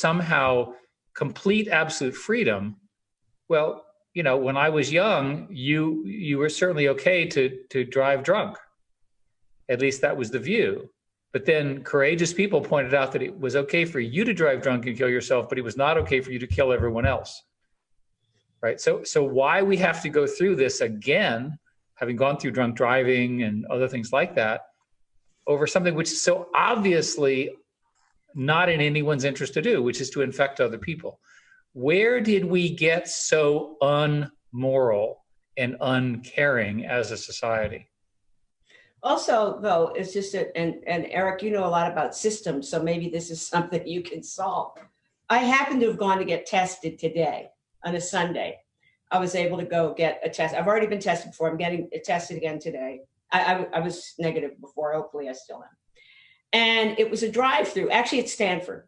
somehow complete absolute freedom. Well, when I was young, you were certainly okay to drive drunk. At least that was the view. But then courageous people pointed out that it was okay for you to drive drunk and kill yourself, but it was not okay for you to kill everyone else. Right? So why we have to go through this again, having gone through drunk driving and other things like that, over something which is so obviously not in anyone's interest to do, which is to infect other people. Where did we get so unmoral and uncaring as a society? Also, though, it's just and Eric, you know a lot about systems, so maybe this is something you can solve. I happen to have gone to get tested today on a Sunday. I was able to go get a test. I've already been tested before. I'm getting tested again today. I was negative before. Hopefully, I still am. And it was a drive-through, actually at Stanford.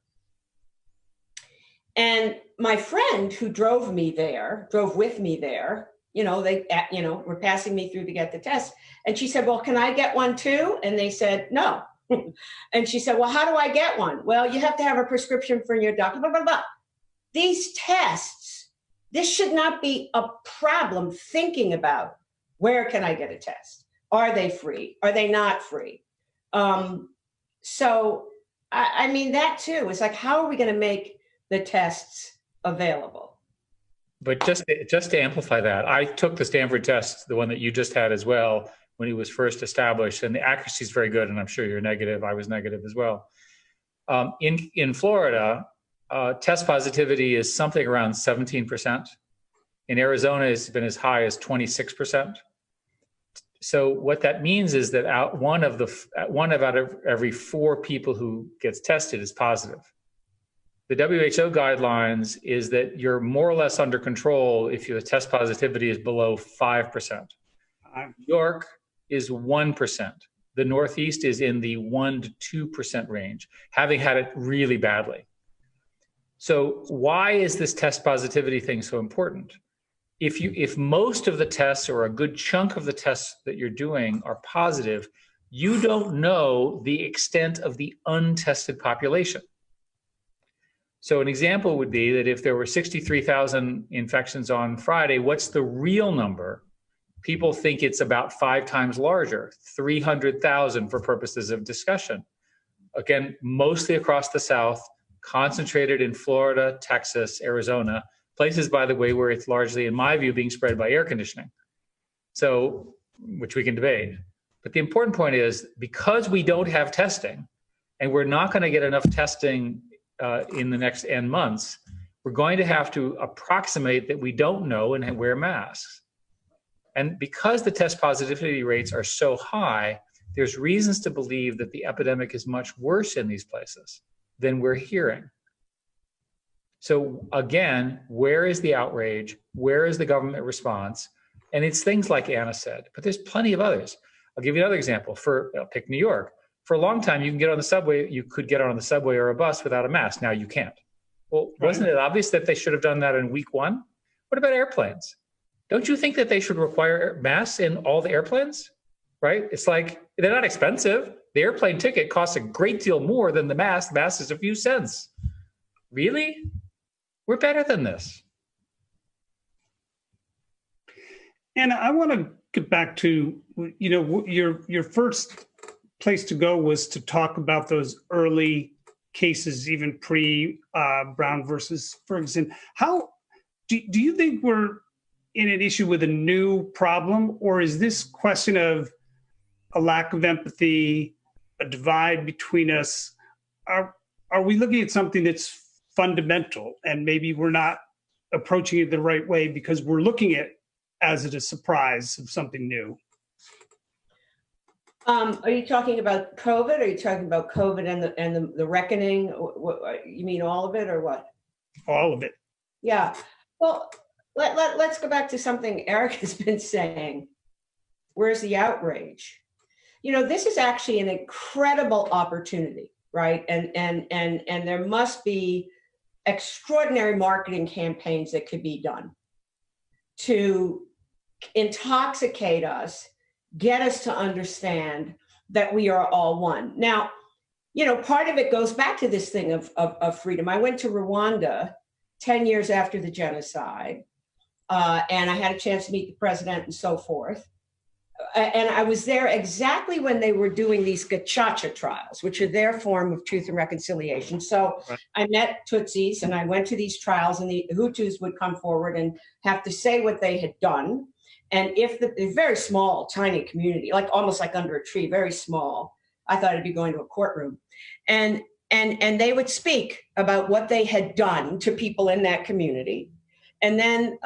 And my friend who drove with me there, they were passing me through to get the test. And she said, well, can I get one too? And they said, no. And she said, well, how do I get one? Well, you have to have a prescription from your doctor, blah, blah, blah. These tests, this should not be a problem thinking about where can I get a test? Are they free? Are they not free? So, I mean, that too, it's like, how are we going to make the tests available? But just to amplify that, I took the Stanford test, the one that you just had as well, when it was first established, and the accuracy is very good, and I'm sure you're negative. I was negative as well. In Florida, test positivity is something around 17%. In Arizona, it's been as high as 26%. So what that means is that one out of every 4 people who gets tested is positive. The WHO guidelines is that you're more or less under control if your test positivity is below 5%. New York is 1%. The Northeast is in the 1% to 2% range, having had it really badly. So why is this test positivity thing so important? If most of the tests or a good chunk of the tests that you're doing are positive, you don't know the extent of the untested population. So an example would be that if there were 63,000 infections on Friday, what's the real number? People think it's about 5 times larger, 300,000 for purposes of discussion. Again, mostly across the South, concentrated in Florida, Texas, Arizona, places, by the way, where it's largely, in my view, being spread by air conditioning. So, which we can debate. But the important point is, because we don't have testing, and we're not going to get enough testing in the next N months, we're going to have to approximate that we don't know and wear masks. And because the test positivity rates are so high, there's reasons to believe that the epidemic is much worse in these places than we're hearing. So again, where is the outrage? Where is the government response? And it's things like Anna said, but there's plenty of others. I'll give you another example. I'll pick New York. For a long time, you could get on the subway or a bus without a mask. Now you can't. Well, wasn't it obvious that they should have done that in week 1? What about airplanes? Don't you think that they should require masks in all the airplanes? Right? It's like, they're not expensive. The airplane ticket costs a great deal more than the mask. The mask is a few cents. Really? We're better than this. And I want to get back to, your first place to go was to talk about those early cases, even pre-Brown versus Ferguson. How do you think we're in an issue with a new problem, or is this question of a lack of empathy, a divide between us? Are we looking at something that's fundamental, and maybe we're not approaching it the right way because we're looking at it as a surprise of something new? Are you talking about COVID? Are you talking about COVID and the reckoning? You mean all of it, or what? All of it. Yeah. Well, let's go back to something Eric has been saying. Where's the outrage? This is actually an incredible opportunity, right? And there must be extraordinary marketing campaigns that could be done to intoxicate us, get us to understand that we are all one. Now, part of it goes back to this thing of freedom. I went to Rwanda 10 years after the genocide, and I had a chance to meet the president and so forth. And I was there exactly when they were doing these gacaca trials, which are their form of truth and reconciliation. So I met Tutsis and I went to these trials, and the Hutus would come forward and have to say what they had done. And if the very small, tiny community, like almost like under a tree, very small, I thought I'd be going to a courtroom. And they would speak about what they had done to people in that community. And then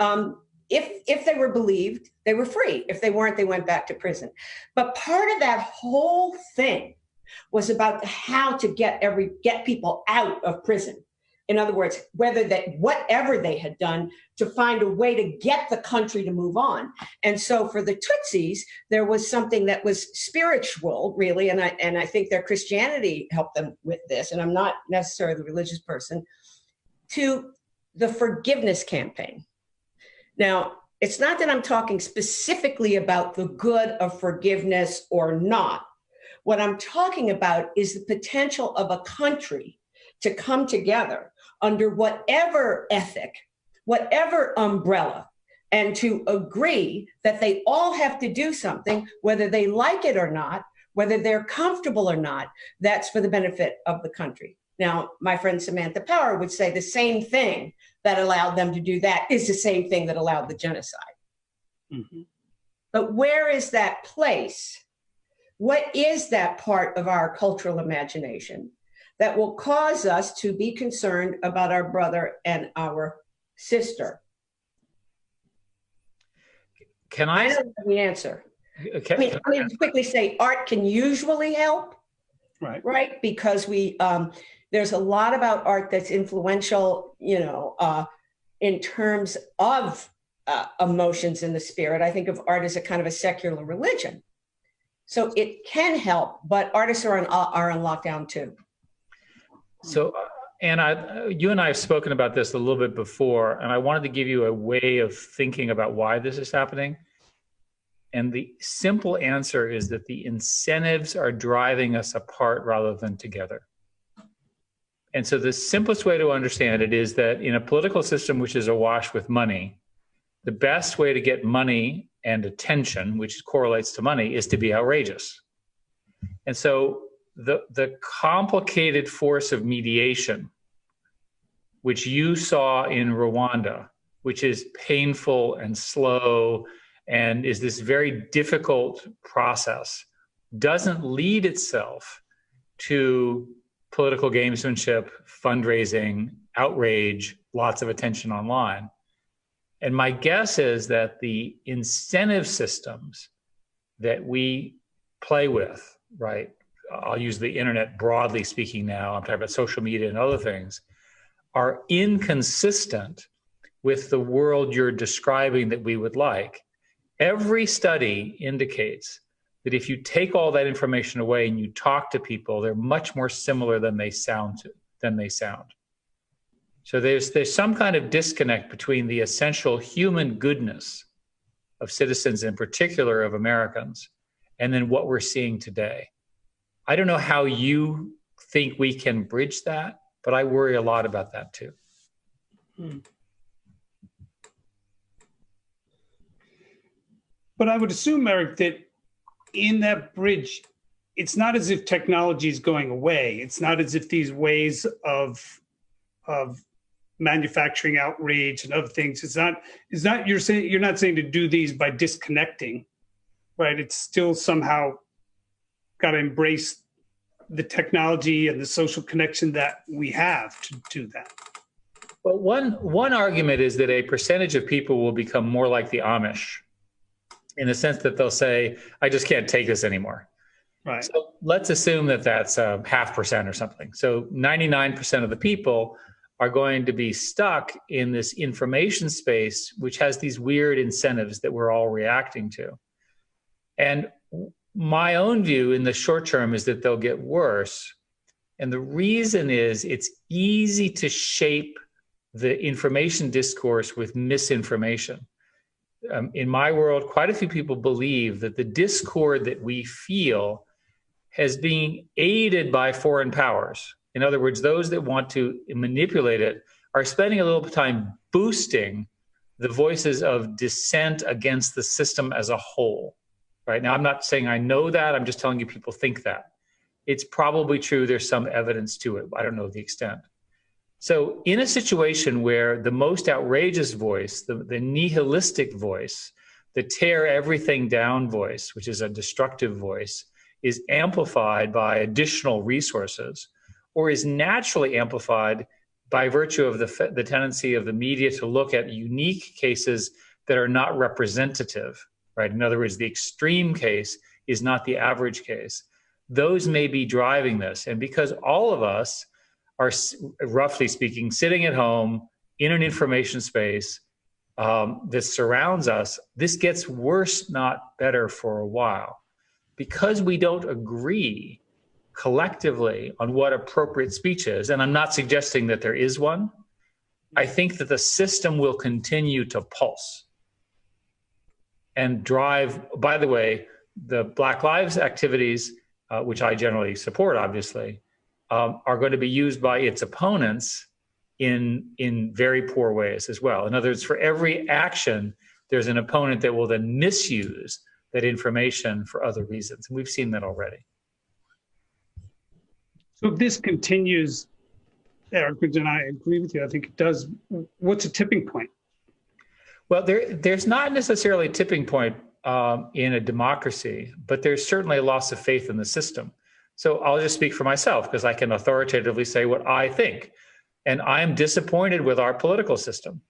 if they were believed, they were free. If they weren't, they went back to prison. But part of that whole thing was about how to get people out of prison. In other words, whatever they had done, to find a way to get the country to move on. And so for the Tutsis, there was something that was spiritual, really, and I think their Christianity helped them with this, and I'm not necessarily a religious person, to the forgiveness campaign. Now, it's not that I'm talking specifically about the good of forgiveness or not. What I'm talking about is the potential of a country to come together under whatever ethic, whatever umbrella, and to agree that they all have to do something, whether they like it or not, whether they're comfortable or not, that's for the benefit of the country. Now, my friend Samantha Power would say the same thing that allowed them to do that is the same thing that allowed the genocide. Mm-hmm. But where is that place? What is that part of our cultural imagination that will cause us to be concerned about our brother and our sister? Can I don't know the answer. Okay. Let me quickly say art can usually help, right? Because there's a lot about art that's influential, in terms of emotions in the spirit. I think of art as a kind of a secular religion. So it can help, but artists are on lockdown too. So, Anna, you and I have spoken about this a little bit before, and I wanted to give you a way of thinking about why this is happening. And the simple answer is that the incentives are driving us apart rather than together. And so the simplest way to understand it is that in a political system which is awash with money, the best way to get money and attention, which correlates to money, is to be outrageous. And so the complicated force of mediation, which you saw in Rwanda, which is painful and slow and is this very difficult process, doesn't lead itself to political gamesmanship, fundraising, outrage, lots of attention online. And my guess is that the incentive systems that we play with, right? I'll use the internet broadly speaking now, I'm talking about social media and other things, are inconsistent with the world you're describing that we would like. Every study indicates that if you take all that information away and you talk to people, they're much more similar than they sound. So there's some kind of disconnect between the essential human goodness of citizens, in particular of Americans, and then what we're seeing today. I don't know how you think we can bridge that, but I worry a lot about that too. But I would assume, Eric, that in that bridge, it's not as if technology is going away. It's not as if these ways of manufacturing outrage and other things, it's not you're not saying to do these by disconnecting, right? It's still somehow got to embrace the technology and the social connection that we have to do that. Well, one argument is that a percentage of people will become more like the Amish, in the sense that they'll say, I just can't take this anymore. Right. So let's assume that that's 0.5% or something. So 99% of the people are going to be stuck in this information space, which has these weird incentives that we're all reacting to. And my own view in the short term is that they'll get worse. And the reason is it's easy to shape the information discourse with misinformation. In my world, quite a few people believe that the discord that we feel has been aided by foreign powers. In other words, those that want to manipulate it are spending a little time boosting the voices of dissent against the system as a whole. Right now, I'm not saying I know that. I'm just telling you people think that. It's probably true. There's some evidence to it. I don't know the extent. So in a situation where the most outrageous voice, the nihilistic voice, the tear everything down voice, which is a destructive voice, is amplified by additional resources, or is naturally amplified by virtue of the tendency of the media to look at unique cases that are not representative, right? In other words, the extreme case is not the average case. Those may be driving this. And because all of us are, roughly speaking, sitting at home in an information space that surrounds us, this gets worse, not better, for a while. Because we don't agree collectively on what appropriate speech is, and I'm not suggesting that there is one, I think that the system will continue to pulse and drive. By the way, the Black Lives activities, which I generally support, obviously, are going to be used by its opponents in very poor ways as well. In other words, for every action, there's an opponent that will then misuse that information for other reasons. And we've seen that already. So if this continues, Eric, and I agree with you, I think it does. What's a tipping point? Well, there's not necessarily a tipping point in a democracy, but there's certainly a loss of faith in the system. So I'll just speak for myself because I can authoritatively say what I think. And I'm disappointed with our political system.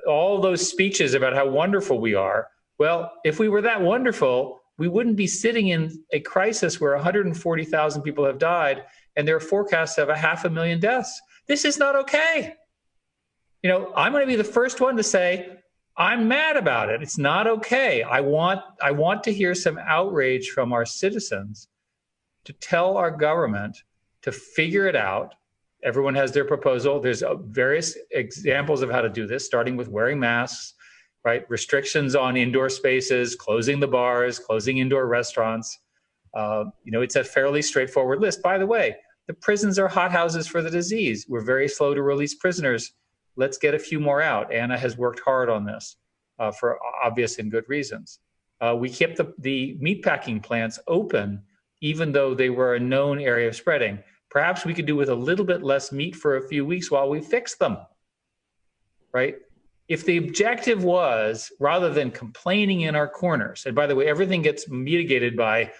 All those speeches about how wonderful we are, well, if we were that wonderful, we wouldn't be sitting in a crisis where 140,000 people have died and there are forecasts of 500,000 deaths. This is not okay. You know, I'm going to be the first one to say, I'm mad about it. It's not okay. I want to hear some outrage from our citizens to tell our government to figure it out. Everyone has their proposal. There's various examples of how to do this, starting with wearing masks, right? Restrictions on indoor spaces, closing the bars, closing indoor restaurants. It's a fairly straightforward list. By the way, the prisons are hothouses for the disease. We're very slow to release prisoners. Let's get a few more out. Anna has worked hard on this for obvious and good reasons. We kept the meatpacking plants open, even though they were a known area of spreading. Perhaps we could do with a little bit less meat for a few weeks while we fix them, right? If the objective was, rather than complaining in our corners, and by the way, everything gets mitigated by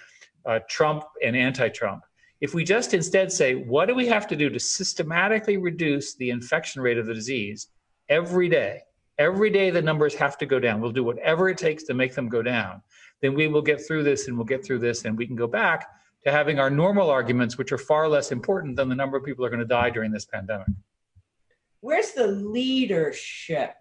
Trump and anti-Trump. If we just instead say, what do we have to do to systematically reduce the infection rate of the disease every day? Every day the numbers have to go down. We'll do whatever it takes to make them go down. Then we will get through this and we'll get through this and we can go back to having our normal arguments, which are far less important than the number of people who are going to die during this pandemic. Where's the leadership?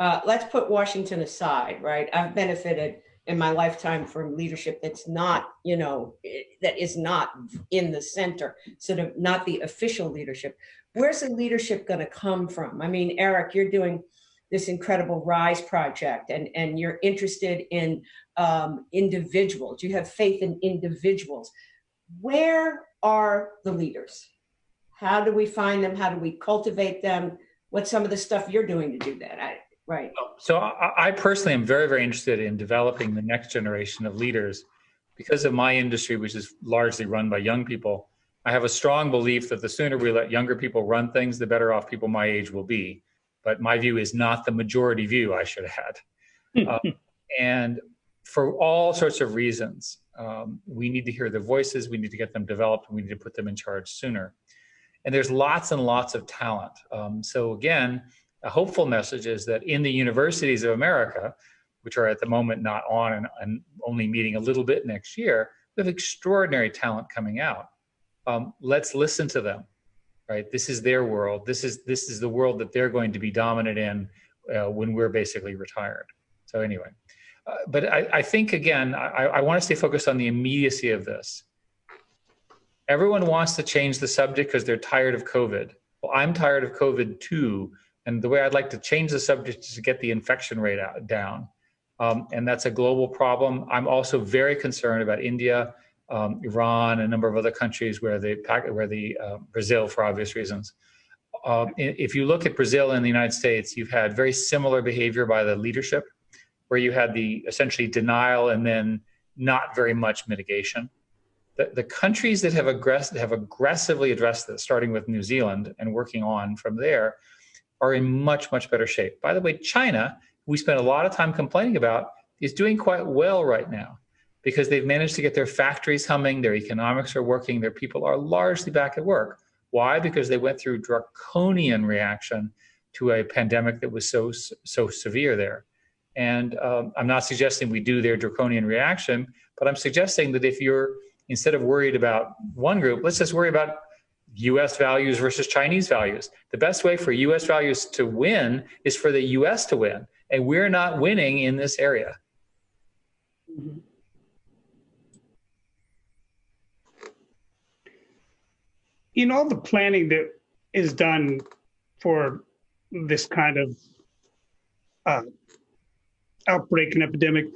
Let's put Washington aside, right? I've benefited in my lifetime from leadership that's not, that is not in the center, sort of not the official leadership. Where's the leadership going to come from? I mean, Eric, you're doing this incredible RISE project and you're interested in individuals. You have faith in individuals. Where are the leaders? How do we find them? How do we cultivate them? What's some of the stuff you're doing to do that? Right. So I personally am very, very interested in developing the next generation of leaders. Because of my industry, which is largely run by young people, I have a strong belief that the sooner we let younger people run things, the better off people my age will be. But my view is not the majority view I should have had. And for all sorts of reasons, we need to hear their voices, we need to get them developed, and we need to put them in charge sooner. And there's lots and lots of talent. So again, a hopeful message is that in the universities of America, which are at the moment not on and only meeting a little bit next year, we have extraordinary talent coming out. Let's listen to them, right? This is their world. This is the world that they're going to be dominant in when we're basically retired. So anyway, but I think, again, I want to stay focused on the immediacy of this. Everyone wants to change the subject because they're tired of COVID. Well, I'm tired of COVID too. And the way I'd like to change the subject is to get the infection rate down. And that's a global problem. I'm also very concerned about India. Iran, a number of other countries Brazil, for obvious reasons. If you look at Brazil and the United States, you've had very similar behavior by the leadership, where you had the essentially denial and then not very much mitigation. The countries that have aggressively addressed this, starting with New Zealand and working on from there, are in much, much better shape. By the way, China, we spent a lot of time complaining about, is doing quite well right now because they've managed to get their factories humming, their economics are working, their people are largely back at work. Why? Because they went through draconian reaction to a pandemic that was so severe there. And I'm not suggesting we do their draconian reaction, but I'm suggesting that if you're, instead of worried about one group, let's just worry about US values versus Chinese values. The best way for US values to win is for the US to win. And we're not winning in this area. Mm-hmm. In all the planning that is done for this kind of outbreak and epidemic,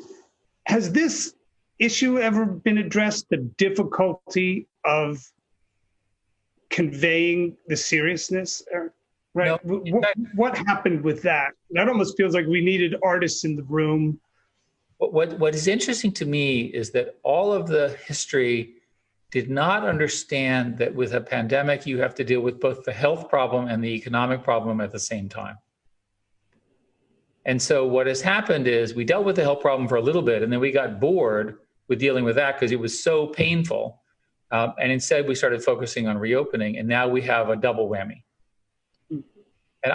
has this issue ever been addressed, the difficulty of conveying the seriousness? Right? No, what happened with that? That almost feels like we needed artists in the room. What is interesting to me is that all of the history did not understand that with a pandemic, you have to deal with both the health problem and the economic problem at the same time. And so what has happened is we dealt with the health problem for a little bit, and then we got bored with dealing with that because it was so painful. And instead, we started focusing on reopening, and now we have a double whammy. And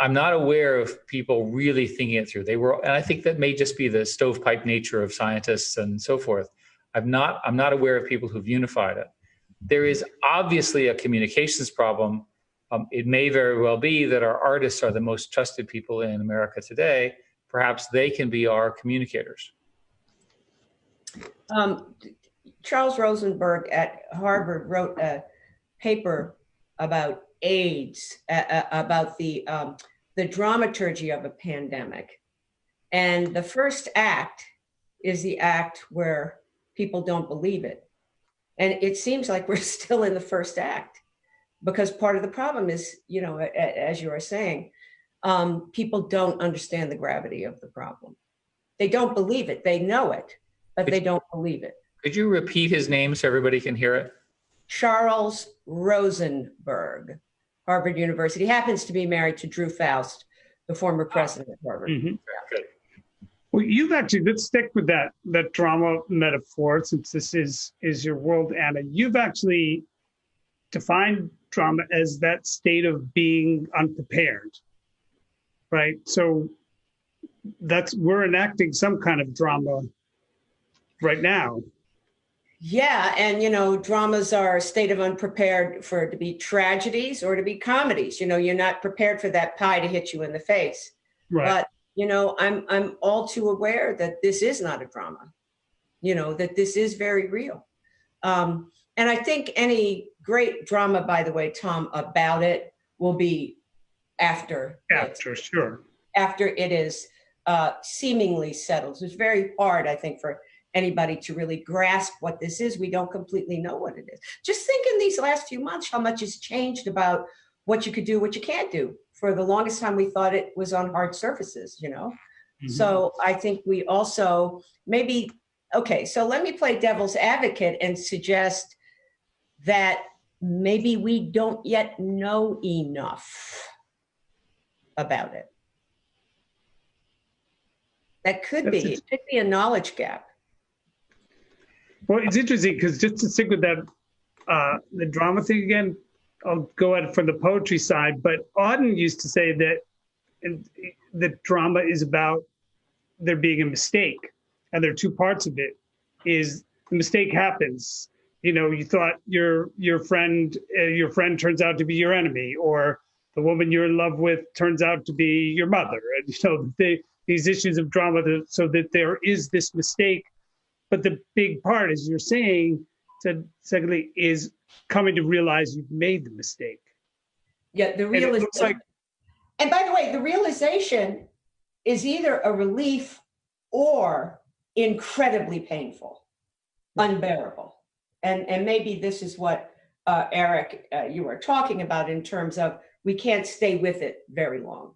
I'm not aware of people really thinking it through. And I think that may just be the stovepipe nature of scientists and so forth. I'm not aware of people who've unified it. There is obviously a communications problem. It may very well be that our artists are the most trusted people in America today. Perhaps they can be our communicators. Charles Rosenberg at Harvard wrote a paper about AIDS, about the dramaturgy of a pandemic. And the first act is the act where people don't believe it. And it seems like we're still in the first act, because part of the problem is, as you are saying, people don't understand the gravity of the problem. They don't believe it. They know it, but they don't believe it. Could you repeat his name so everybody can hear it? Charles Rosenberg, Harvard University. He happens to be married to Drew Faust, the former president of Harvard. Mm-hmm. Good. Well, let's stick with that drama metaphor, since this is your world, Anna. You've actually defined drama as that state of being unprepared, right? So we're enacting some kind of drama right now. Yeah, and dramas are a state of unprepared for it to be tragedies or to be comedies. You're not prepared for that pie to hit you in the face. Right. But I'm all too aware that this is not a drama. That this is very real. And I think any great drama, by the way, Tom, about it will be after sure. After it is seemingly settled. So it's very hard, I think, for anybody to really grasp what this is. We don't completely know what it is. Just think in these last few months how much has changed about what you could do, what you can't do. For the longest time, we thought it was on hard surfaces, Mm-hmm. So I think we also so let me play devil's advocate and suggest that maybe we don't yet know enough about it. That could be a knowledge gap. Well, it's interesting because just to stick with that, the drama thing again, I'll go at it from the poetry side, but Auden used to say that drama is about there being a mistake. And there are two parts of it. Is the mistake happens. You thought your friend turns out to be your enemy, or the woman you're in love with turns out to be your mother. And these issues of drama, so that there is this mistake. But the big part, as you're saying, secondly, is coming to realize you've made the mistake. Yeah, the realization. And by the way, the realization is either a relief or incredibly painful, unbearable. And maybe this is what, Eric, you were talking about in terms of we can't stay with it very long.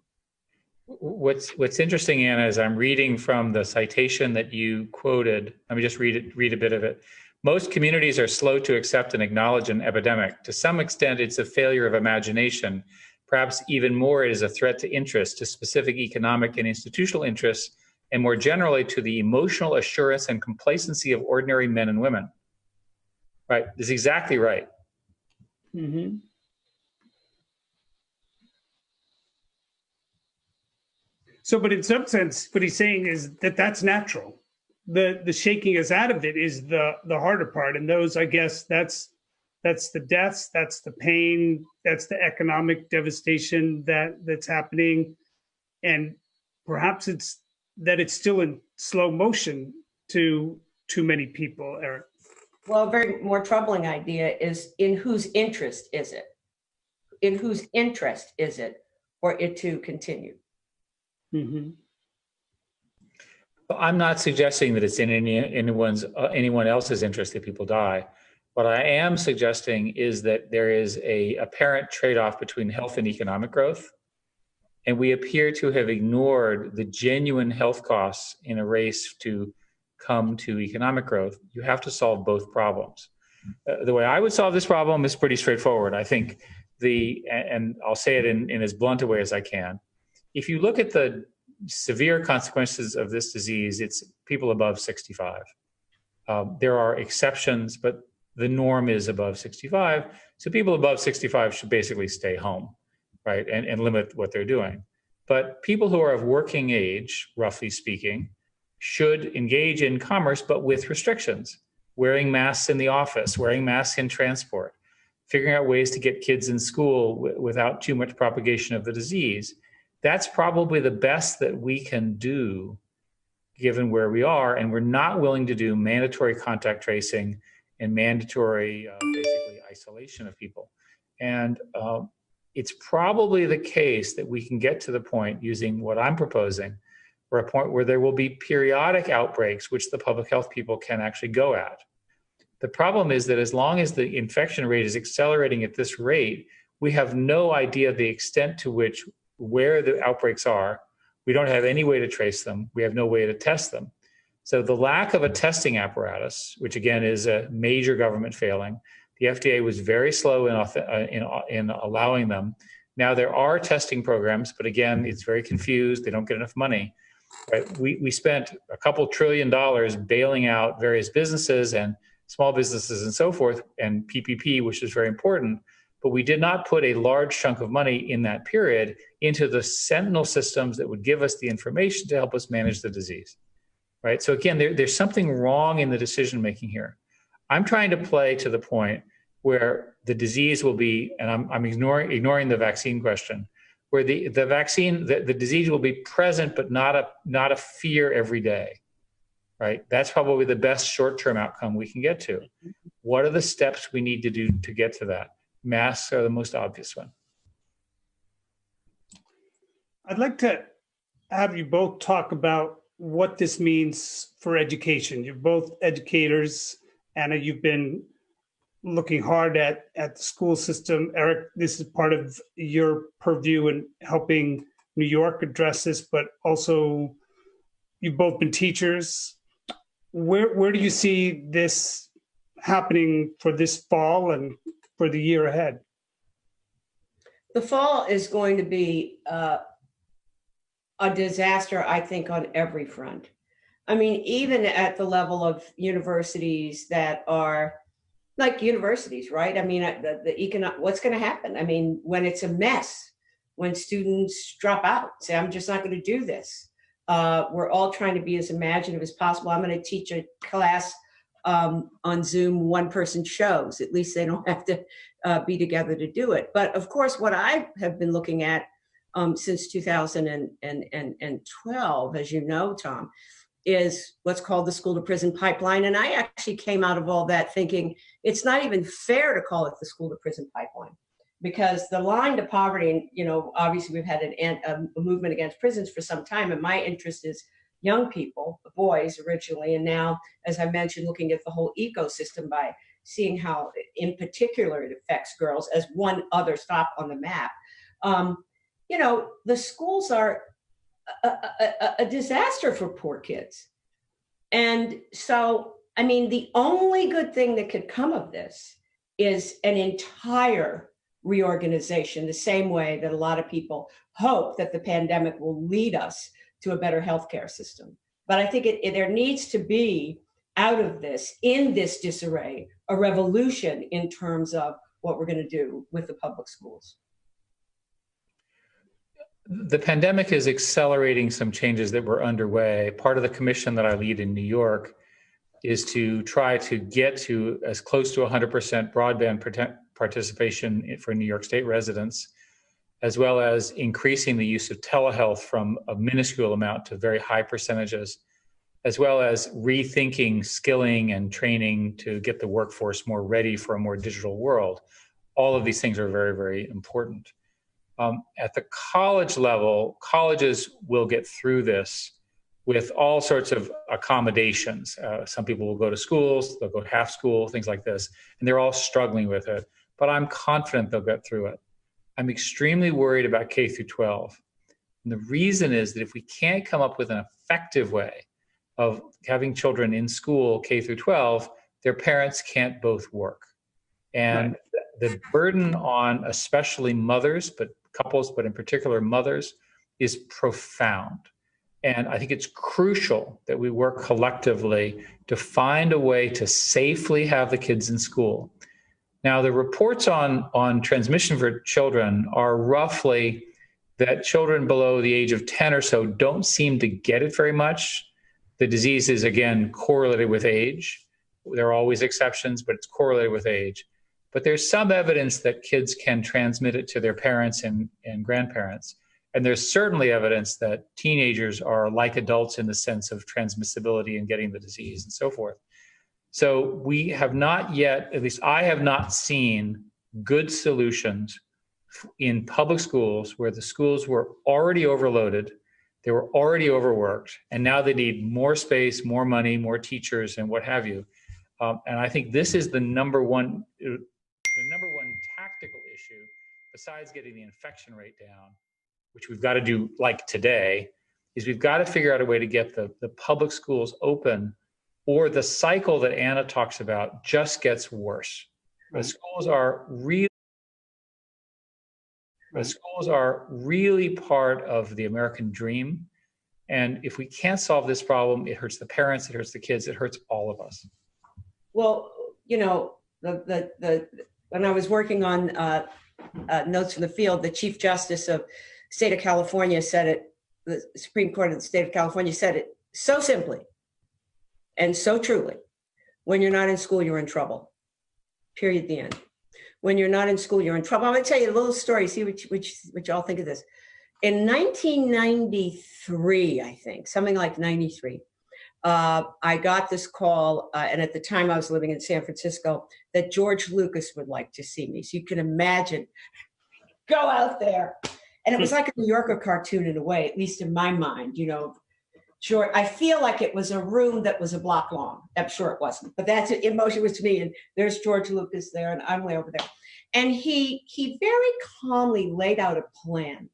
What's interesting, Anna, is I'm reading from the citation that you quoted. Let me just read a bit of it. Most communities are slow to accept and acknowledge an epidemic. To some extent, it's a failure of imagination. Perhaps even more, it is a threat to interest, to specific economic and institutional interests, and more generally to the emotional assurance and complacency of ordinary men and women. Right? This is exactly right. Mm-hmm. So, but in some sense, what he's saying is that that's natural. The shaking us out of it is the harder part, and those, I guess, that's the deaths, that's the pain, that's the economic devastation that's happening, and perhaps it's that it's still in slow motion to too many people, Eric. Well, a very more troubling idea is in whose interest is it? In whose interest is it for it to continue? Mm-hmm. I'm not suggesting that it's in anyone else's interest that people die. What I am suggesting is that there is a apparent trade-off between health and economic growth, and we appear to have ignored the genuine health costs in a race to come to economic growth. You have to solve both problems. The way I would solve this problem is pretty straightforward. I think and I'll say it in as blunt a way as I can. If you look at the severe consequences of this disease, it's people above 65. There are exceptions, but the norm is above 65. So people above 65 should basically stay home, right, and limit what they're doing. But people who are of working age, roughly speaking, should engage in commerce, but with restrictions. Wearing masks in the office, wearing masks in transport, figuring out ways to get kids in school without too much propagation of the disease. That's probably the best that we can do given where we are, and we're not willing to do mandatory contact tracing and mandatory basically isolation of people. And it's probably the case that we can get to the point using what I'm proposing, or a point where there will be periodic outbreaks which the public health people can actually go at. The problem is that as long as the infection rate is accelerating at this rate, we have no idea the extent to which where the outbreaks are. We don't have any way to trace them. We have no way to test them. So the lack of a testing apparatus, which again is a major government failing, the FDA was very slow in allowing them. Now there are testing programs, but again, it's very confused. They don't get enough money. Right? We spent a couple $1 trillion bailing out various businesses and small businesses and so forth, and PPP, which is very important. But we did not put a large chunk of money in that period into the sentinel systems that would give us the information to help us manage the disease, right? So again, there's something wrong in the decision making here. I'm trying to play to the point where the disease will be, and I'm ignoring the vaccine question, where the disease will be present, but not a fear every day, right? That's probably the best short-term outcome we can get to. What are the steps we need to do to get to that? Masks are the most obvious one. I'd like to have you both talk about what this means for education. You're both educators. Anna, you've been looking hard at the school system. Eric, this is part of your purview in helping New York address this, but also you've both been teachers. Where do you see this happening for this fall and for the year ahead? The fall is going to be a disaster, I think, on every front. I mean, even at the level of universities that are like universities, right? I mean, what's going to happen? I mean, when it's a mess, when students drop out, say, I'm just not going to do this. We're all trying to be as imaginative as possible. I'm going to teach a class on Zoom, one-person shows. At least they don't have to be together to do it. But of course, what I have been looking at since 2012, as you know, Tom, is what's called the school to prison pipeline. And I actually came out of all that thinking it's not even fair to call it the school to prison pipeline, because the line to poverty, and obviously we've had a movement against prisons for some time, and my interest is young people, the boys originally, and now, as I mentioned, looking at the whole ecosystem by seeing how, in particular, it affects girls as one other stop on the map. The schools are a disaster for poor kids. And so, I mean, the only good thing that could come of this is an entire reorganization, the same way that a lot of people hope that the pandemic will lead us to a better healthcare system. But I think there needs to be, out of this, in this disarray, a revolution in terms of what we're going to do with the public schools. The pandemic is accelerating some changes that were underway. Part of the commission that I lead in New York is to try to get to as close to 100% broadband participation for New York State residents, as well as increasing the use of telehealth from a minuscule amount to very high percentages, as well as rethinking skilling and training to get the workforce more ready for a more digital world. All of these things are very, very important. At the college level, colleges will get through this with all sorts of accommodations. Some people will go to schools, they'll go half school, things like this, and they're all struggling with it. But I'm confident they'll get through it. I'm extremely worried about K through 12. And the reason is that if we can't come up with an effective way of having children in school, K through 12, their parents can't both work. And right. The burden on especially mothers, but couples, but in particular mothers, is profound. And I think it's crucial that we work collectively to find a way to safely have the kids in school. Now, the reports on transmission for children are roughly that children below the age of 10 or so don't seem to get it very much. The disease is, again, correlated with age. There are always exceptions, but it's correlated with age. But there's some evidence that kids can transmit it to their parents and grandparents. And there's certainly evidence that teenagers are like adults in the sense of transmissibility and getting the disease and so forth. So we have not yet, at least I have not seen good solutions in public schools where the schools were already overloaded, they were already overworked, and now they need more space, more money, more teachers, and what have you. And I think this is the number one tactical issue, besides getting the infection rate down, which we've got to do like today, is we've got to figure out a way to get the public schools open, or the cycle that Anna talks about just gets worse. Right. The schools are really part of the American dream. And if we can't solve this problem, it hurts the parents, it hurts the kids, it hurts all of us. Well, when I was working on notes from the field, the Chief Justice of the state of California said it, the Supreme Court of the state of California said it so simply and so truly: when you're not in school, you're in trouble. Period, the end. When you're not in school, you're in trouble. I'm going to tell you a little story, see what y'all think of this. In 1993, I think, something like 93, I got this call, and at the time I was living in San Francisco, that George Lucas would like to see me. So you can imagine, go out there. And it was like a New Yorker cartoon in a way, at least in my mind, George, I feel like it was a room that was a block long. I'm sure it wasn't, but that's it. Emotion was to me. And there's George Lucas there, and I'm way over there. And he very calmly laid out a plan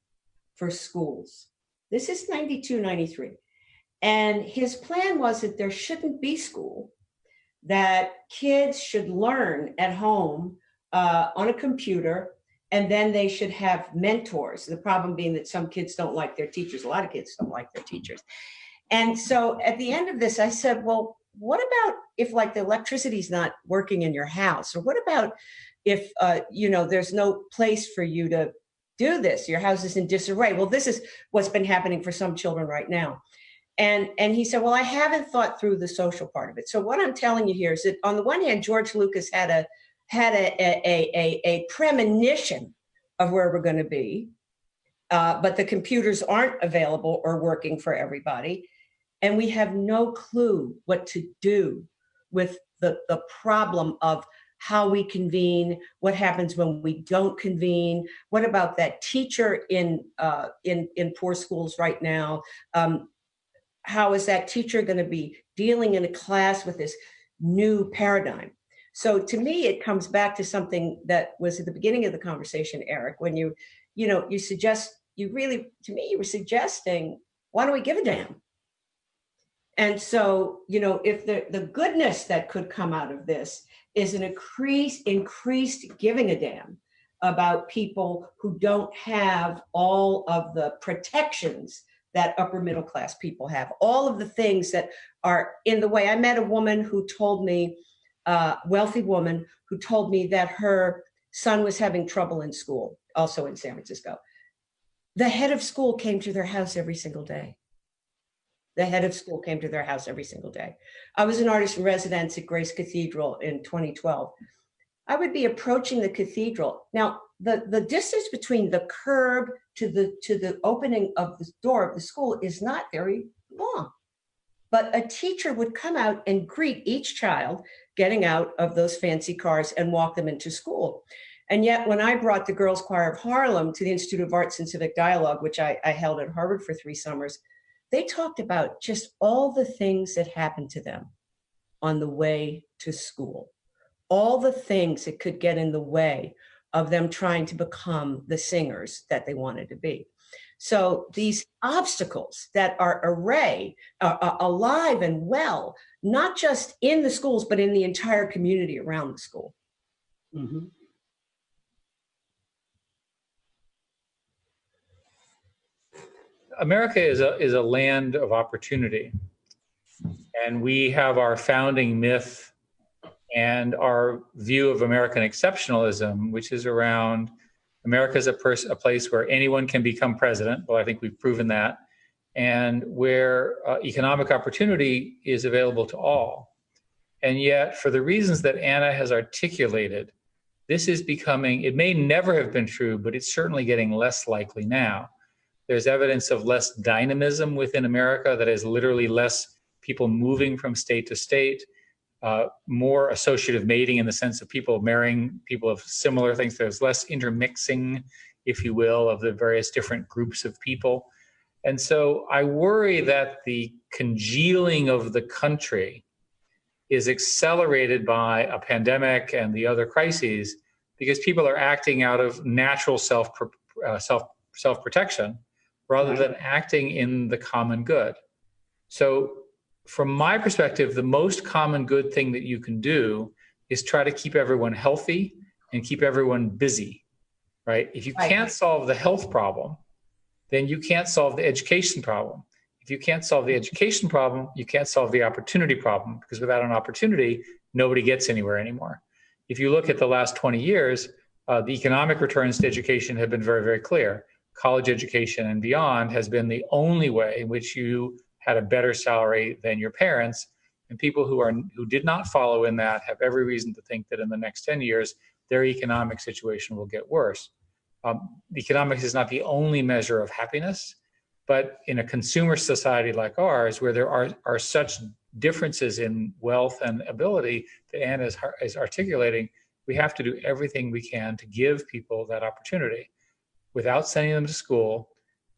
for schools. This is 92, 93. And his plan was that there shouldn't be school, that kids should learn at home on a computer, and then they should have mentors. The problem being that some kids don't like their teachers. A lot of kids don't like their teachers. And so at the end of this, I said, well, what about if like the electricity's not working in your house? Or what about if, there's no place for you to do this? Your house is in disarray. Well, this is what's been happening for some children right now. And he said, well, I haven't thought through the social part of it. So what I'm telling you here is that on the one hand, George Lucas had a premonition of where we're going to be, but the computers aren't available or working for everybody. And we have no clue what to do with the problem of how we convene, what happens when we don't convene, what about that teacher in poor schools right now? How is that teacher going to be dealing in a class with this new paradigm? So to me, it comes back to something that was at the beginning of the conversation, Eric, when you suggest, to me, you were suggesting, why don't we give a damn? And so, if the goodness that could come out of this is an increased giving a damn about people who don't have all of the protections that upper middle class people have, all of the things that are in the way. I met a woman who told me, wealthy woman, who told me that her son was having trouble in school, also in San Francisco. The head of school came to their house every single day. The head of school came to their house every single day. I was an artist in residence at Grace Cathedral in 2012. I would be approaching the cathedral. Now, the distance between the curb to the opening of the door of the school is not very long. But a teacher would come out and greet each child getting out of those fancy cars and walk them into school. And yet, when I brought the Girls Choir of Harlem to the Institute of Arts and Civic Dialogue, which I held at Harvard for 3 summers, they talked about just all the things that happened to them on the way to school, all the things that could get in the way of them trying to become the singers that they wanted to be. So these obstacles that are alive and well, not just in the schools, but in the entire community around the school. Mm-hmm. America is a land of opportunity, and we have our founding myth and our view of American exceptionalism, which is around America is a place where anyone can become president. Well, I think we've proven that, and where economic opportunity is available to all. And yet, for the reasons that Anna has articulated, this is becoming, it may never have been true, but it's certainly getting less likely now. There's evidence of less dynamism within America, that is literally less people moving from state to state, more associative mating in the sense of people marrying people of similar things. There's less intermixing, if you will, of the various different groups of people. And so I worry that the congealing of the country is accelerated by a pandemic and the other crises, because people are acting out of natural self-protection rather than acting in the common good. So from my perspective, the most common good thing that you can do is try to keep everyone healthy and keep everyone busy, right? If you can't solve the health problem, then you can't solve the education problem. If you can't solve the education problem, you can't solve the opportunity problem, because without an opportunity, nobody gets anywhere anymore. If you look at the last 20 years, the economic returns to education have been very, very clear. College education and beyond has been the only way in which you had a better salary than your parents. And people who did not follow in that have every reason to think that in the next 10 years, their economic situation will get worse. Economics is not the only measure of happiness, but in a consumer society like ours, where there are such differences in wealth and ability that Anna is articulating, we have to do everything we can to give people that opportunity without sending them to school,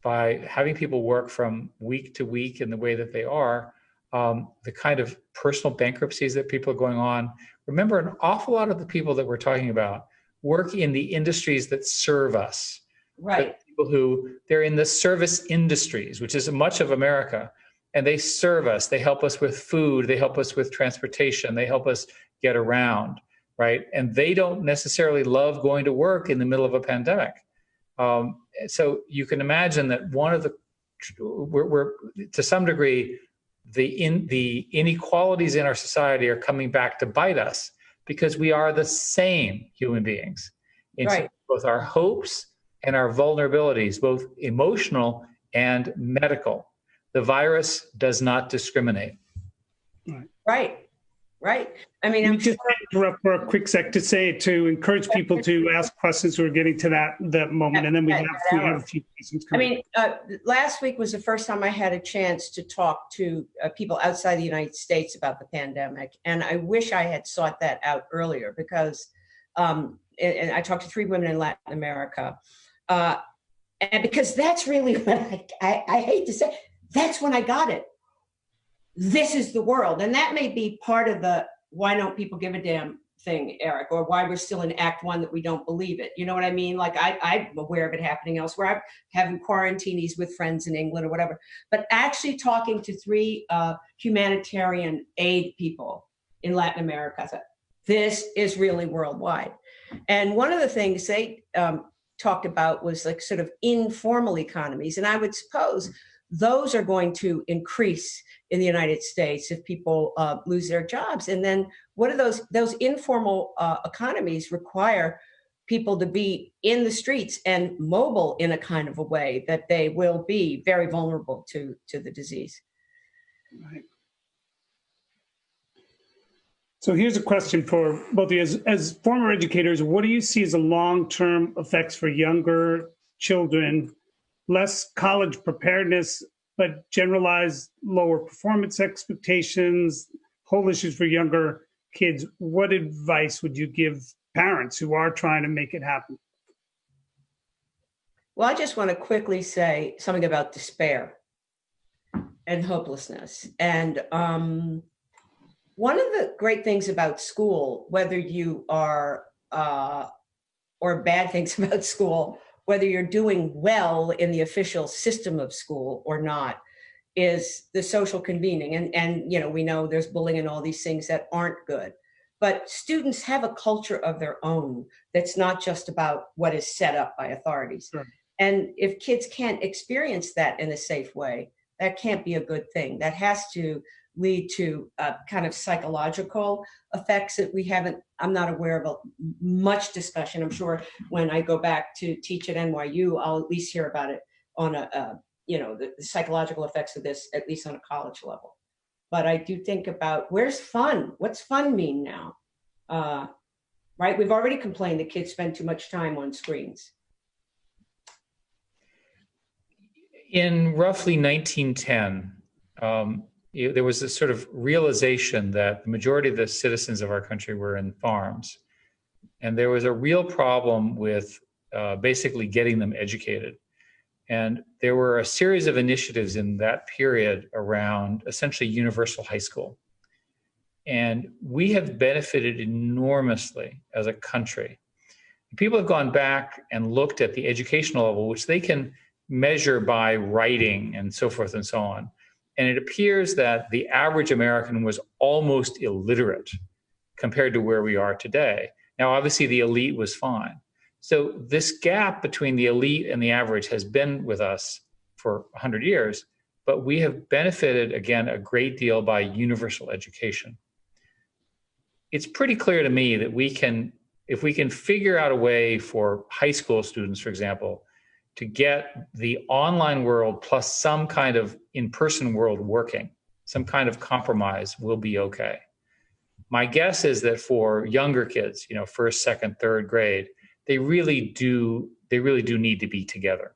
by having people work from week to week in the way that they are, the kind of personal bankruptcies that people are going on. Remember, an awful lot of the people that we're talking about work in the industries that serve us. Right. People they're in the service industries, which is much of America, and they serve us. They help us with food. They help us with transportation. They help us get around, right? And they don't necessarily love going to work in the middle of a pandemic. So you can imagine that we're to some degree, the inequalities in our society are coming back to bite us, because we are the same human beings in both our hopes and our vulnerabilities, both emotional and medical. The virus does not discriminate. Right. I mean, I'm just interrupt for a quick sec to encourage people to ask questions. We're getting to that moment, and then we have a few questions coming. Last week was the first time I had a chance to talk to people outside the United States about the pandemic, and I wish I had sought that out earlier, because, and I talked to 3 women in Latin America, and because that's really when I hate to say, that's when I got it. This is the world. And that may be part of the why don't people give a damn thing, Eric, or why we're still in Act One that we don't believe it. You know what I mean? Like I'm aware of it happening elsewhere. I'm having quarantinis with friends in England or whatever, but actually talking to three humanitarian aid people in Latin America, I thought, this is really worldwide. And one of the things they talked about was like sort of informal economies. And I would suppose those are going to increase in the United States if people lose their jobs. And then what are those informal economies require people to be in the streets and mobile in a kind of a way that they will be very vulnerable to the disease. Right. So here's a question for both of you. As former educators, what do you see as the long-term effects for younger children, less college preparedness, but generalized lower performance expectations, whole issues for younger kids? What advice would you give parents who are trying to make it happen? Well, I just want to quickly say something about despair and hopelessness. And one of the great things about school, whether you are, or bad things about school, whether you're doing well in the official system of school or not, is the social convening. And you know, we know there's bullying and all these things that aren't good. But students have a culture of their own that's not just about what is set up by authorities. Sure. And if kids can't experience that in a safe way, that can't be a good thing. That has to lead to kind of psychological effects that we haven't, I'm not aware of much discussion. I'm sure when I go back to teach at NYU, I'll at least hear about it on you know, the psychological effects of this, at least on a college level. But I do think about where's fun? What's fun mean now? Right? We've already complained that kids spend too much time on screens. In roughly 1910, there was this sort of realization that the majority of the citizens of our country were in farms. And there was a real problem with basically getting them educated. And there were a series of initiatives in that period around essentially universal high school. And we have benefited enormously as a country. People have gone back and looked at the educational level, which they can measure by writing and so forth and so on. And it appears that the average American was almost illiterate compared to where we are today. Now, obviously, the elite was fine. So this gap between the elite and the average has been with us for 100 years, but we have benefited, again, a great deal by universal education. It's pretty clear to me that we can, if we can figure out a way for high school students, for example, to get the online world plus some kind of in-person world working, some kind of compromise will be okay. My guess is that for younger kids, you know, first, second, third grade, they really do need to be together.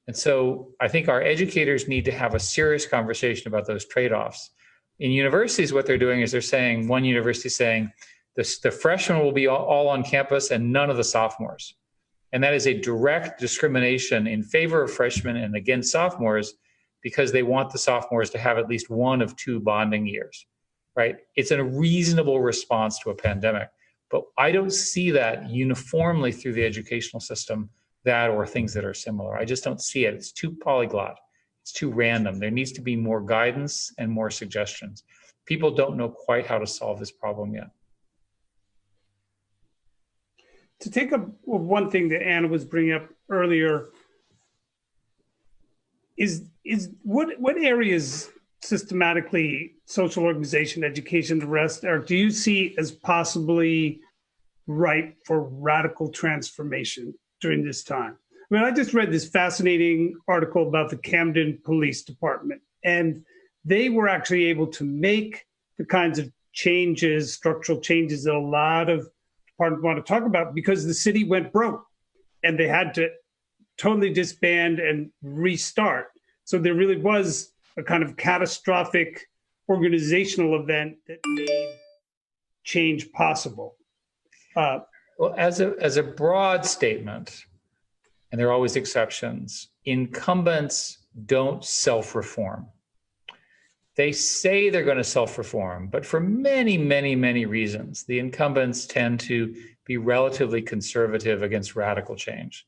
And so I think our educators need to have a serious conversation about those trade-offs. In universities, what they're doing is they're saying, one university is saying, the freshmen will be all on campus and none of the sophomores. And that is a direct discrimination in favor of freshmen and against sophomores because they want the sophomores to have at least one of two bonding years, right? It's a reasonable response to a pandemic. But I don't see that uniformly through the educational system, that or things that are similar. I just don't see it. It's too polyglot. It's too random. There needs to be more guidance and more suggestions. People don't know quite how to solve this problem yet. To take up one thing that Anna was bringing up earlier, is what areas systematically, social organization, education, the rest, Eric, do you see as possibly ripe for radical transformation during this time? I mean, I just read this fascinating article about the Camden Police Department, and they were actually able to make the kinds of changes, structural changes that a lot of departments want to talk about because the city went broke and they had to totally disband and restart. So there really was a kind of catastrophic organizational event that made change possible. Well, as a broad statement, and there are always exceptions, incumbents don't self-reform. They say they're going to self-reform, but for many, many, many reasons, the incumbents tend to be relatively conservative against radical change.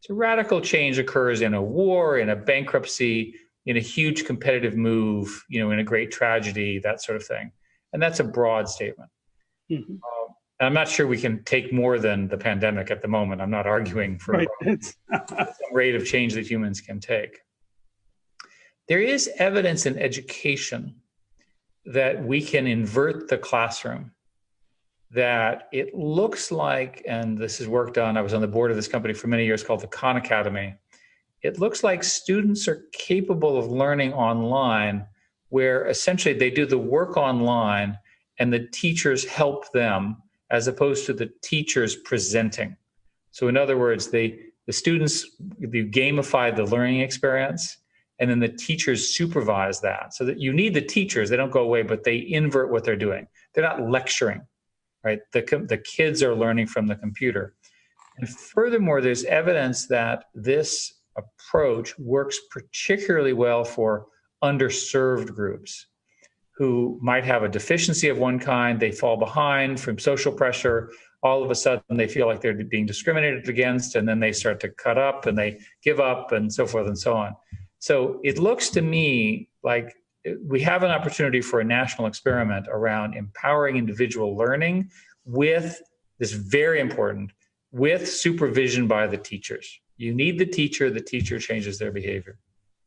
So radical change occurs in a war, in a bankruptcy, in a huge competitive move, in a great tragedy, that sort of thing. And that's a broad statement. Mm-hmm. And I'm not sure we can take more than the pandemic at the moment. I'm not arguing for some rate of change that humans can take. There is evidence in education that we can invert the classroom, that it looks like, and this is work done, I was on the board of this company for many years called the Khan Academy. It looks like students are capable of learning online, where essentially they do the work online and the teachers help them, as opposed to the teachers presenting. So in other words, the students, you gamify the learning experience, and then the teachers supervise that. So that you need the teachers, they don't go away, but they invert what they're doing. They're not lecturing, right? The kids are learning from the computer. And furthermore, there's evidence that this approach works particularly well for underserved groups who might have a deficiency of one kind. They fall behind from social pressure. All of a sudden, they feel like they're being discriminated against, and then they start to cut up and they give up and so forth and so on. So it looks to me like we have an opportunity for a national experiment around empowering individual learning with this very important, with supervision by the teachers. You need the teacher changes their behavior.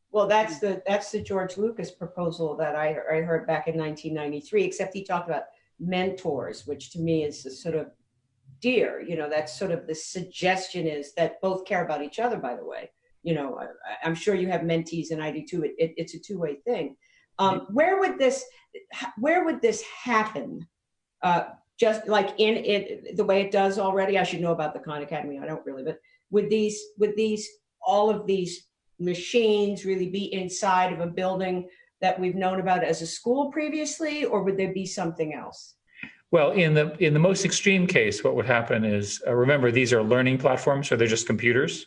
Well, that's the George Lucas proposal that I heard back in 1993, except he talked about mentors, which to me is a sort of dear, that's sort of the suggestion is that both care about each other, by the way. I'm sure you have mentees and I do too. It's a two-way thing. Where would this happen? Just like in the way it does already? I should know about the Khan Academy. I don't really, but would all of these machines really be inside of a building that we've known about as a school previously, or would there be something else? Well, in the most extreme case, what would happen is, remember, these are learning platforms, so they're just computers,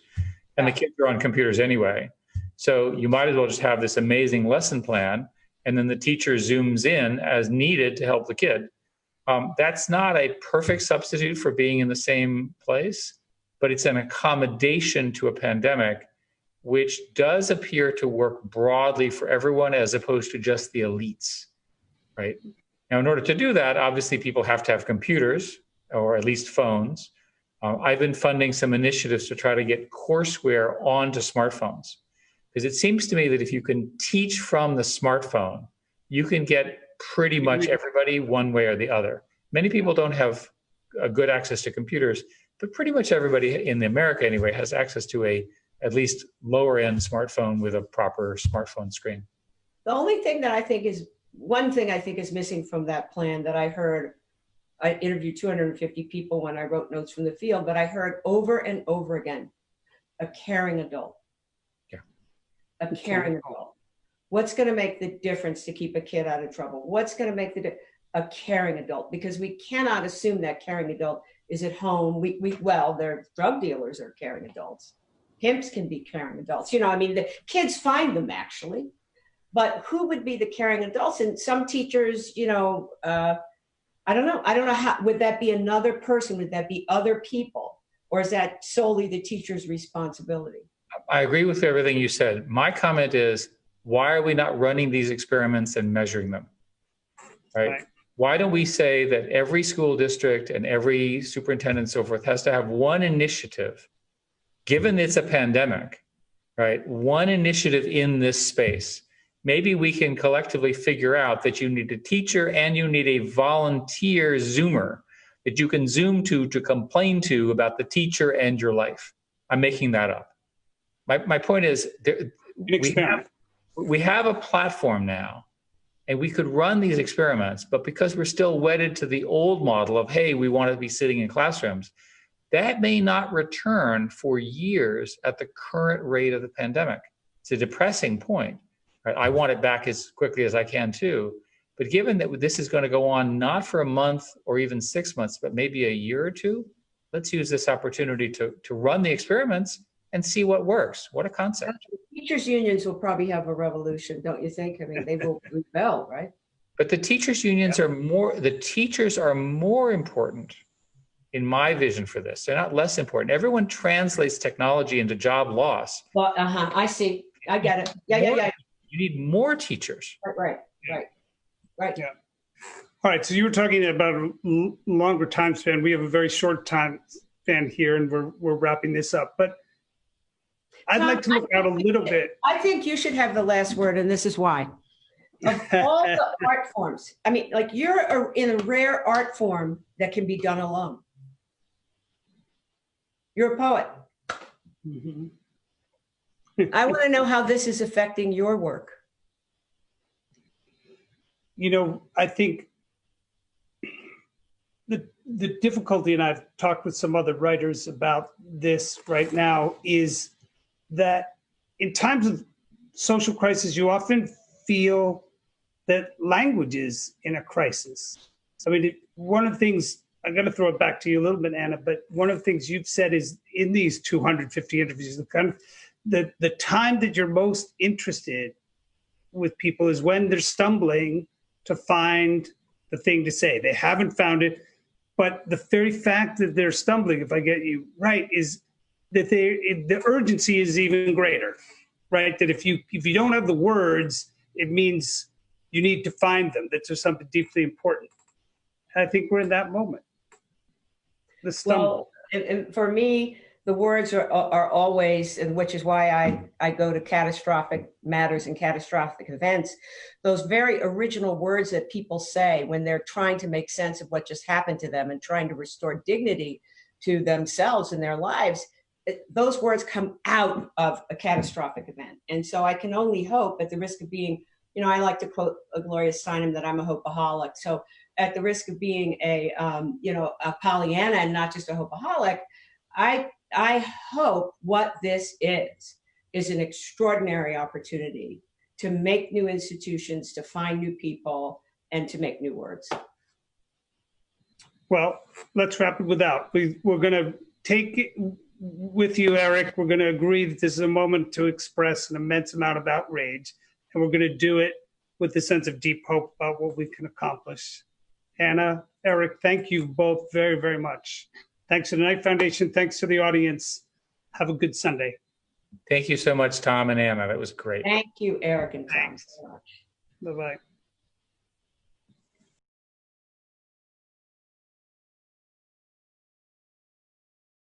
and the kids are on computers anyway. So you might as well just have this amazing lesson plan, and then the teacher zooms in as needed to help the kid. That's not a perfect substitute for being in the same place, but it's an accommodation to a pandemic, which does appear to work broadly for everyone as opposed to just the elites, right? Now, in order to do that, obviously people have to have computers or at least phones. I've been funding some initiatives to try to get courseware onto smartphones, because it seems to me that if you can teach from the smartphone, you can get pretty much everybody one way or the other. Many people don't have a good access to computers, but pretty much everybody in America anyway has access to a at least lower end smartphone with a proper smartphone screen. The only thing that one thing I think is missing from that plan that I heard, I interviewed 250 people when I wrote notes from the field, but I heard over and over again, a caring adult. Yeah. A caring adult. What's going to make the difference to keep a kid out of trouble? What's going to make a caring adult? Because we cannot assume that caring adult is at home. Well, their drug dealers are caring adults. Pimps can be caring adults. The kids find them actually. But who would be the caring adults? And some teachers, I don't know. I don't know how, would that be another person? Would that be other people? Or is that solely the teacher's responsibility? I agree with everything you said. My comment is, why are we not running these experiments and measuring them? Right? Why don't we say that every school district and every superintendent and so forth has to have one initiative, given it's a pandemic, right? One initiative in this space. Maybe we can collectively figure out that you need a teacher and you need a volunteer Zoomer that you can Zoom to complain to about the teacher and your life. I'm making that up. My point is, we have a platform now, and we could run these experiments, but because we're still wedded to the old model of, hey, we want to be sitting in classrooms, that may not return for years at the current rate of the pandemic. It's a depressing point. Right? I want it back as quickly as I can too. But given that this is going to go on not for a month or even 6 months, but maybe a year or two, let's use this opportunity to run the experiments and see what works. What a concept. Teachers' unions will probably have a revolution, don't you think? I mean, they will rebel, right? But the teachers' unions the teachers are more important in my vision for this. They're not less important. Everyone translates technology into job loss. Well, I see. I get it. Yeah. You need more teachers. Right. Yeah. All right. So you were talking about a longer time span. We have a very short time span here, and we're wrapping this up. But I'd like to look out a little bit. I think you should have the last word, and this is why. Of all the art forms, I mean, like you're in a rare art form that can be done alone. You're a poet. Mm-hmm. I want to know how this is affecting your work. You know, I think the difficulty, and I've talked with some other writers about this right now, is that in times of social crisis, you often feel that language is in a crisis. I mean, one of the things, I'm going to throw it back to you a little bit, Anna, but one of the things you've said is in these 250 interviews, the time that you're most interested with people is when they're stumbling to find the thing to say. They haven't found it, but the very fact that they're stumbling, if I get you right, is that the urgency is even greater, right? That if you don't have the words, it means you need to find them. That there's something deeply important. I think we're in that moment. The stumble. Well, and for me, the words are always, and which is why I go to catastrophic matters and catastrophic events, those very original words that people say when they're trying to make sense of what just happened to them and trying to restore dignity to themselves and their lives, those words come out of a catastrophic event. And so I can only hope, at the risk of being, you know, I like to quote Gloria Steinem that I'm a hopeaholic. So at the risk of being a Pollyanna and not just a hopeaholic, I hope what this is an extraordinary opportunity to make new institutions, to find new people, and to make new words. Well, let's wrap it with that. We're going to take it with you, Eric. We're going to agree that this is a moment to express an immense amount of outrage, and we're going to do it with a sense of deep hope about what we can accomplish. Anna, Eric, thank you both very, very much. Thanks to the Knight Foundation. Thanks to the audience. Have a good Sunday. Thank you so much, Tom and Anna. That was great. Thank you, Eric and Tom, Thanks. so much. Bye-bye.